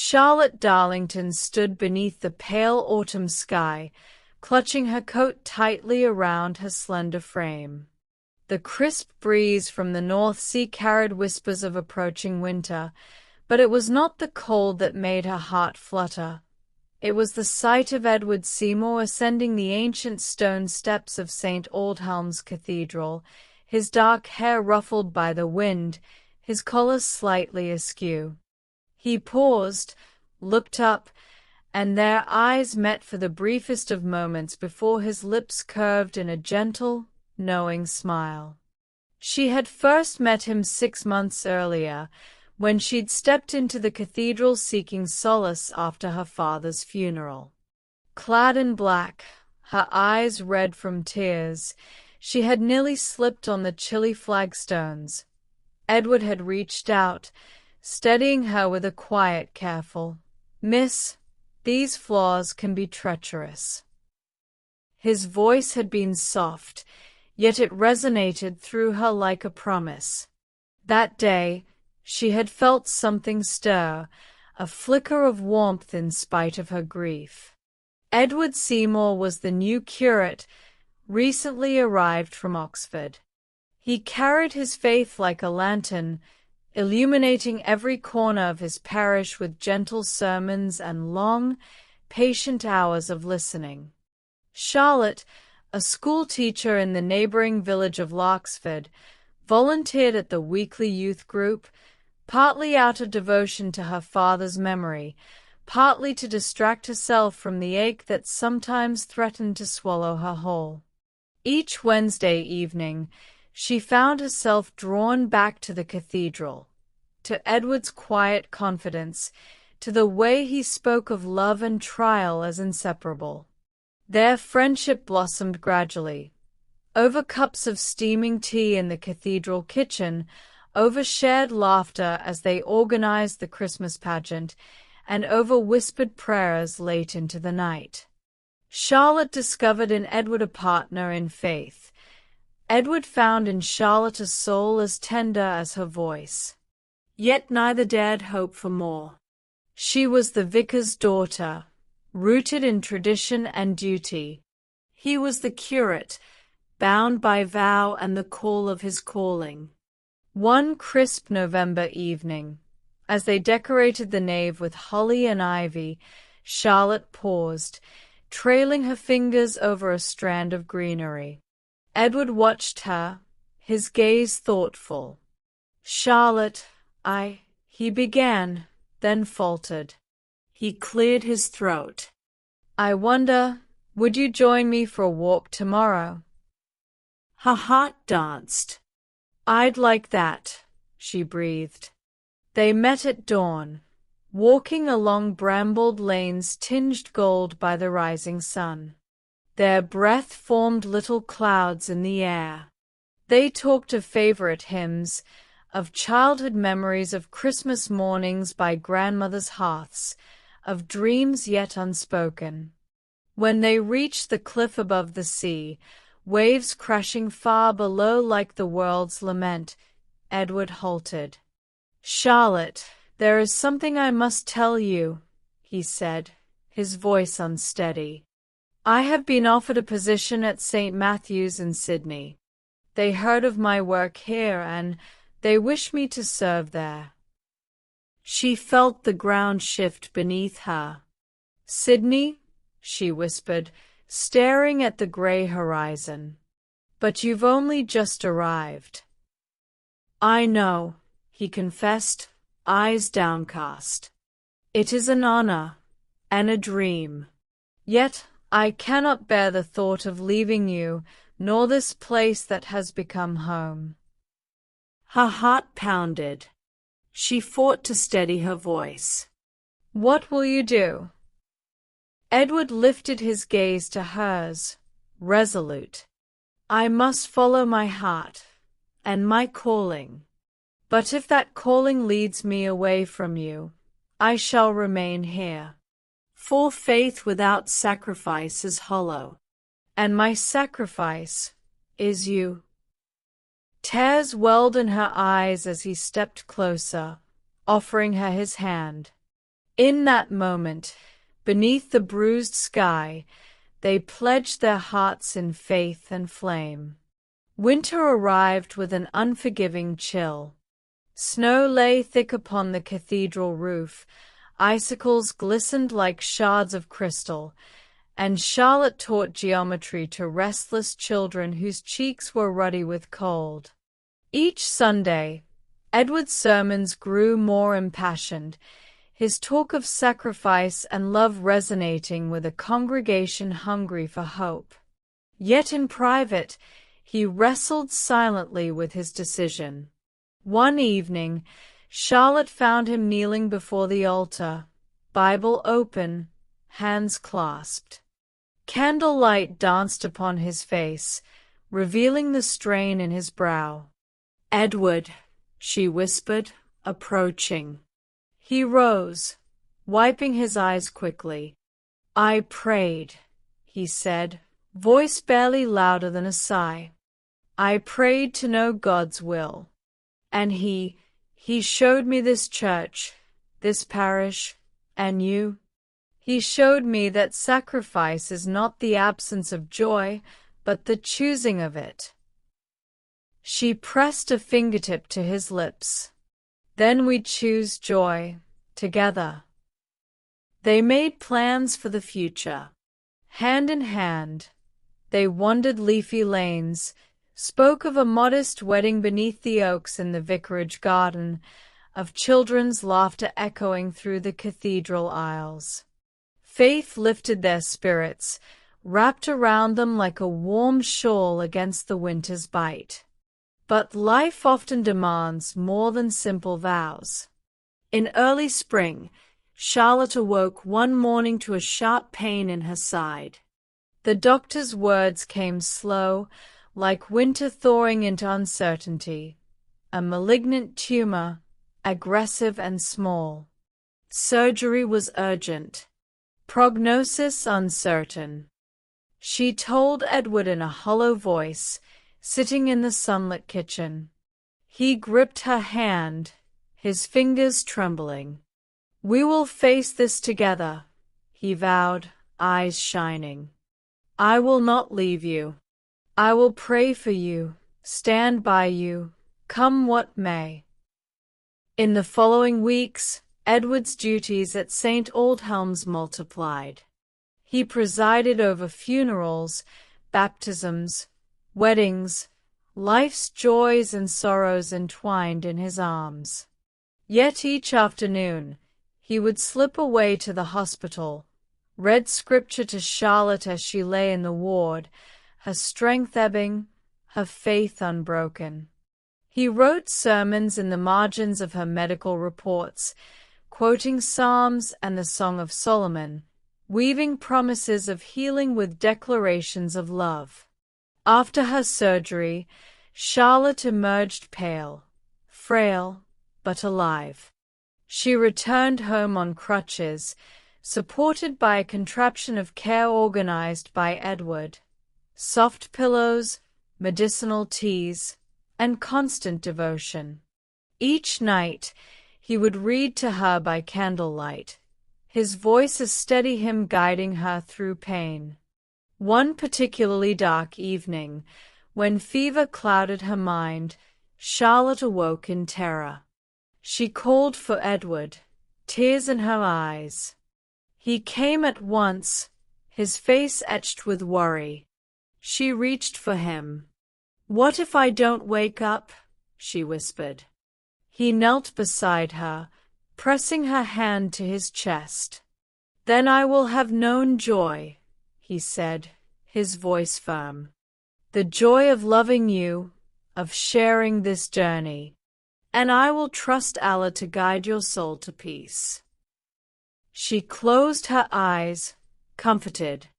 Charlotte Darlington stood beneath the pale autumn sky, clutching her coat tightly around her slender frame. The crisp breeze from the North Sea carried whispers of approaching winter, but it was not the cold that made her heart flutter. It was the sight of Edward Seymour ascending the ancient stone steps of St. Aldhelm's Cathedral, his dark hair ruffled by the wind, his collar slightly askew. He paused, looked up, and their eyes met for the briefest of moments before his lips curved in a gentle, knowing smile. She had first met him 6 months earlier, when she'd stepped into the cathedral seeking solace after her father's funeral. Clad in black, her eyes red from tears, she had nearly slipped on the chilly flagstones. Edward had reached out, steadying her with a quiet, careful, "Miss, these floors can be treacherous." His voice had been soft, yet it resonated through her like a promise. That day, she had felt something stir, a flicker of warmth in spite of her grief. Edward Seymour was the new curate, recently arrived from Oxford. He carried his faith like a lantern, illuminating every corner of his parish with gentle sermons and long, patient hours of listening. Charlotte, a school teacher in the neighboring village of Larksford, volunteered at the weekly youth group, partly out of devotion to her father's memory, partly to distract herself from the ache that sometimes threatened to swallow her whole. Each Wednesday evening, she found herself drawn back to the cathedral, to Edward's quiet confidence, to the way he spoke of love and trial as inseparable. Their friendship blossomed gradually, over cups of steaming tea in the cathedral kitchen, over shared laughter as they organized the Christmas pageant, and over whispered prayers late into the night. Charlotte discovered in Edward a partner in faith. Edward found in Charlotte a soul as tender as her voice. Yet neither dared hope for more. She was the vicar's daughter, rooted in tradition and duty. He was the curate, bound by vow and the call of his calling. One crisp November evening, as they decorated the nave with holly and ivy, Charlotte paused, trailing her fingers over a strand of greenery. Edward watched her, his gaze thoughtful. "Charlotte, he began, then faltered. He cleared his throat. "I wonder, would you join me for a walk tomorrow?" Her heart danced. "I'd like that," she breathed. They met at dawn, walking along brambled lanes tinged gold by the rising sun. Their breath formed little clouds in the air. They talked of favorite hymns, of childhood memories of Christmas mornings by grandmother's hearths, of dreams yet unspoken. When they reached the cliff above the sea, waves crashing far below like the world's lament, Edward halted. "Charlotte, there is something I must tell you," he said, his voice unsteady. "I have been offered a position at St. Matthew's in Sydney. They heard of my work here and they wish me to serve there." She felt the ground shift beneath her. "Sydney?" she whispered, staring at the gray horizon. "But you've only just arrived." "I know," he confessed, eyes downcast. "It is an honor and a dream. Yet I cannot bear the thought of leaving you, nor this place that has become home." Her heart pounded. She fought to steady her voice. "What will you do?" Edward lifted his gaze to hers, resolute. "I must follow my heart and my calling. But if that calling leads me away from you, I shall remain here. For faith without sacrifice is hollow, and my sacrifice is you." Tears welled in her eyes as he stepped closer, offering her his hand. In that moment, beneath the bruised sky, they pledged their hearts in faith and flame. Winter arrived with an unforgiving chill. Snow lay thick upon the cathedral roof, icicles glistened like shards of crystal, and Charlotte taught geometry to restless children whose cheeks were ruddy with cold. Each Sunday, Edward's sermons grew more impassioned, his talk of sacrifice and love resonating with a congregation hungry for hope. Yet in private, he wrestled silently with his decision. One evening, Charlotte found him kneeling before the altar, Bible open, hands clasped. Candlelight danced upon his face, revealing the strain in his brow. "Edward," she whispered, approaching. He rose, wiping his eyes quickly. "I prayed," he said, voice barely louder than a sigh. "I prayed to know God's will. And He showed me this church, this parish, and you. He showed me that sacrifice is not the absence of joy, but the choosing of it." She pressed a fingertip to his lips. "Then we choose joy, together." They made plans for the future. Hand in hand, they wandered leafy lanes, spoke of a modest wedding beneath the oaks in the vicarage garden, of children's laughter echoing through the cathedral aisles. Faith lifted their spirits, wrapped around them like a warm shawl against the winter's bite. But life often demands more than simple vows. In early spring, Charlotte awoke one morning to a sharp pain in her side. The doctor's words came slow, like winter thawing into uncertainty. A malignant tumor, aggressive and small. Surgery was urgent. Prognosis uncertain. She told Edward in a hollow voice, sitting in the sunlit kitchen. He gripped her hand, his fingers trembling. "We will face this together," he vowed, eyes shining. "I will not leave you. I will pray for you, stand by you, come what may." In the following weeks, Edward's duties at St. Aldhelm's multiplied. He presided over funerals, baptisms, weddings, life's joys and sorrows entwined in his arms. Yet each afternoon, he would slip away to the hospital, read scripture to Charlotte as she lay in the ward, her strength ebbing, her faith unbroken. He wrote sermons in the margins of her medical reports, quoting Psalms and the Song of Solomon, weaving promises of healing with declarations of love. After her surgery, Charlotte emerged pale, frail, but alive. She returned home on crutches, supported by a contraption of care organized by Edward. Soft pillows, medicinal teas, and constant devotion. Each night, he would read to her by candlelight, his voice a steady hymn guiding her through pain. One particularly dark evening, when fever clouded her mind, Charlotte awoke in terror. She called for Edward, tears in her eyes. He came at once, his face etched with worry. She reached for him. "What if I don't wake up?" she whispered. He knelt beside her, pressing her hand to his chest. "Then I will have known joy," he said, his voice firm. "The joy of loving you, of sharing this journey. And I will trust Allah to guide your soul to peace." She closed her eyes, comforted.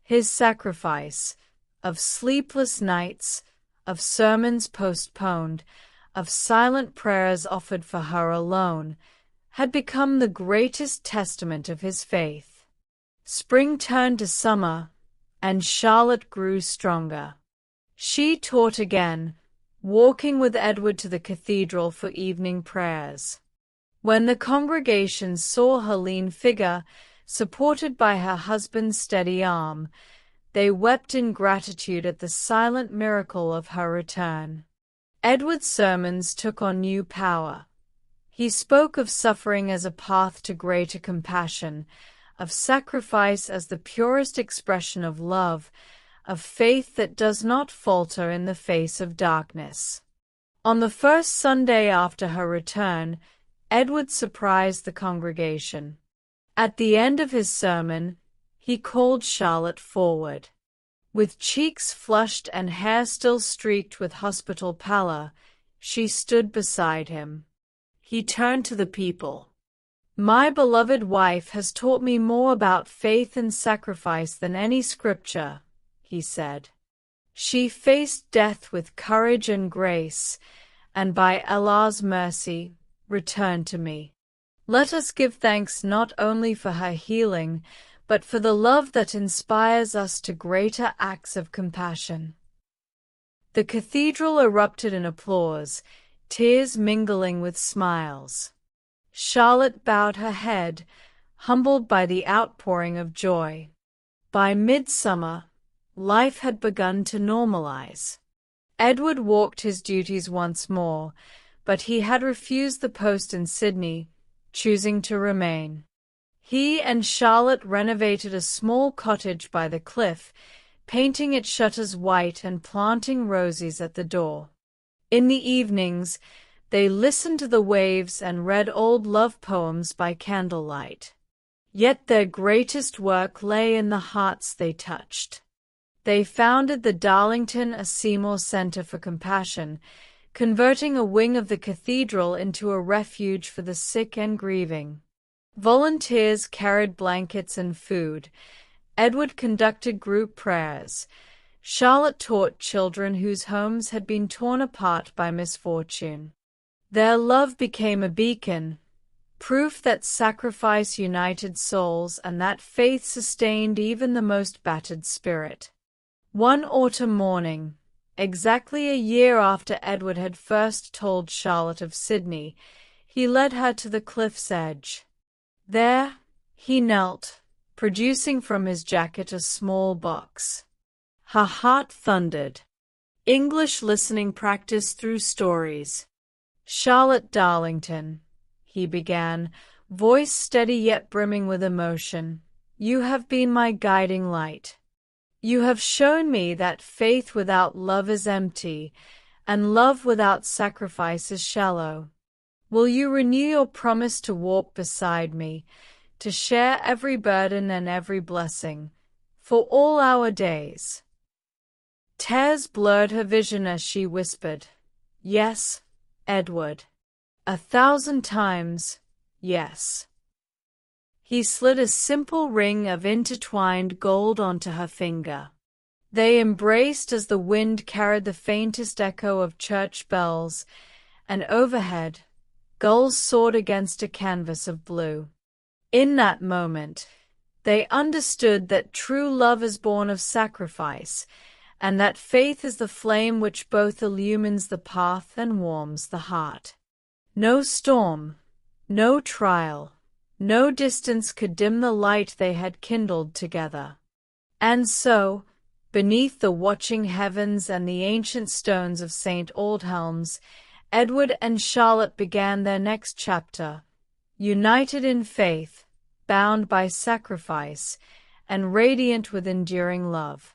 His sacrifice, of sleepless nights, of sermons postponed, of silent prayers offered for her alone, had become the greatest testament of his faith. Spring turned to summer, and Charlotte grew stronger. She taught again, walking with Edward to the cathedral for evening prayers. When the congregation saw her lean figure, supported by her husband's steady arm, they wept in gratitude at the silent miracle of her return. Edward's sermons took on new power. He spoke of suffering as a path to greater compassion, of sacrifice as the purest expression of love, of faith that does not falter in the face of darkness. On the first Sunday after her return, Edward surprised the congregation. At the end of his sermon, he called Charlotte forward. With cheeks flushed and hair still streaked with hospital pallor, she stood beside him. He turned to the people. "My beloved wife has taught me more about faith and sacrifice than any scripture," he said. "She faced death with courage and grace, and by Allah's mercy, returned to me. Let us give thanks not only for her healing, but for the love that inspires us to greater acts of compassion." The cathedral erupted in applause, tears mingling with smiles. Charlotte bowed her head, humbled by the outpouring of joy. By midsummer, life had begun to normalize. Edward walked his duties once more, but he had refused the post in Sydney, choosing to remain. He and Charlotte renovated a small cottage by the cliff, painting its shutters white and planting roses at the door. In the evenings, they listened to the waves and read old love poems by candlelight. Yet their greatest work lay in the hearts they touched. They founded the Darlington A. Seymour Center for Compassion, converting a wing of the cathedral into a refuge for the sick and grieving. Volunteers carried blankets and food. Edward conducted group prayers. Charlotte taught children whose homes had been torn apart by misfortune. Their love became a beacon, proof that sacrifice united souls and that faith sustained even the most battered spirit. One autumn morning, exactly a year after Edward had first told Charlotte of Sydney, he led her to the cliff's edge. There, he knelt, producing from his jacket a small box. Her heart thundered. English listening practice through stories. "Charlotte Darlington," he began, voice steady yet brimming with emotion, "you have been my guiding light. You have shown me that faith without love is empty, and love without sacrifice is shallow. Will you renew your promise to walk beside me, to share every burden and every blessing, for all our days?" Tears blurred her vision as she whispered, "Yes, Edward. 1,000 times, yes." He slid a simple ring of intertwined gold onto her finger. They embraced as the wind carried the faintest echo of church bells, and overhead, gulls soared against a canvas of blue. In that moment, they understood that true love is born of sacrifice, and that faith is the flame which both illumines the path and warms the heart. No storm, no trial, no distance could dim the light they had kindled together. And so, beneath the watching heavens and the ancient stones of St. Aldhelm's, Edward and Charlotte began their next chapter, united in faith, bound by sacrifice, and radiant with enduring love.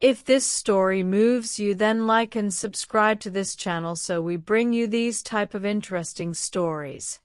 If this story moves you, then like and subscribe to this channel so we bring you these type of interesting stories.